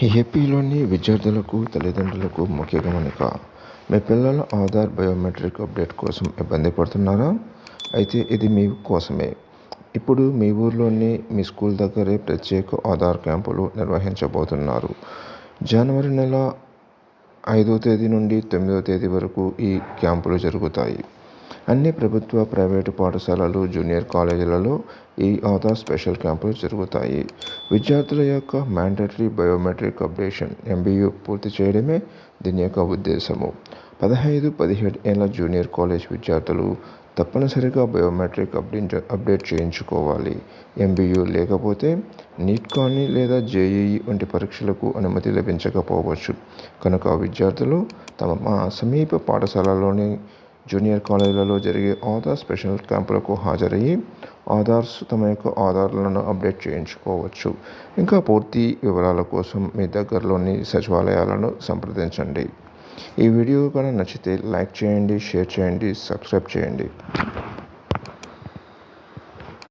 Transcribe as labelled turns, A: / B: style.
A: ఏపీలోని విద్యార్థులకు, తల్లిదండ్రులకు ముఖ్య గమనిక. మీ పిల్లల ఆధార్ బయోమెట్రిక్ అప్డేట్ కోసం ఇబ్బంది పడుతున్నారా? అయితే ఇది మీ కోసమే. ఇప్పుడు మీ ఊర్లోని మీ స్కూల్ దగ్గరే ప్రత్యేక ఆధార్ క్యాంపులు నిర్వహించబోతున్నారు. జనవరి నెల 5వ తేదీ నుండి 9వ తేదీ వరకు ఈ క్యాంపులు జరుగుతాయి. అన్ని ప్రభుత్వ, ప్రైవేటు పాఠశాలలు, జూనియర్ కాలేజీలలో ఈ ఆధార్ స్పెషల్ క్యాంపులు జరుగుతాయి. విద్యార్థుల యొక్క మ్యాండేటరీ బయోమెట్రిక్ అప్డేషన్ (MBU) పూర్తి చేయడమే దీని యొక్క ఉద్దేశము. 15-17 ఏళ్ల జూనియర్ కాలేజ్ విద్యార్థులు తప్పనిసరిగా బయోమెట్రిక్ అప్డేట్ చేయించుకోవాలి. MBU లేకపోతే నీట్ కానీ లేదా JEE వంటి పరీక్షలకు అనుమతి లభించకపోవచ్చు. కనుక విద్యార్థులు తమ సమీప పాఠశాలలోని జూనియర్ కాలేజీలలో జరిగే ఆధార్ స్పెషల్ క్యాంపులకు హాజరయ్యి తమ యొక్క ఆధార్లను అప్డేట్ చేయించుకోవచ్చు. ఇంకా పూర్తి వివరాల కోసం మీ దగ్గరలోని సచివాలయాలను సంప్రదించండి. ఈ వీడియో కనుక నచ్చితే లైక్ చేయండి, షేర్ చేయండి, సబ్స్క్రైబ్ చేయండి.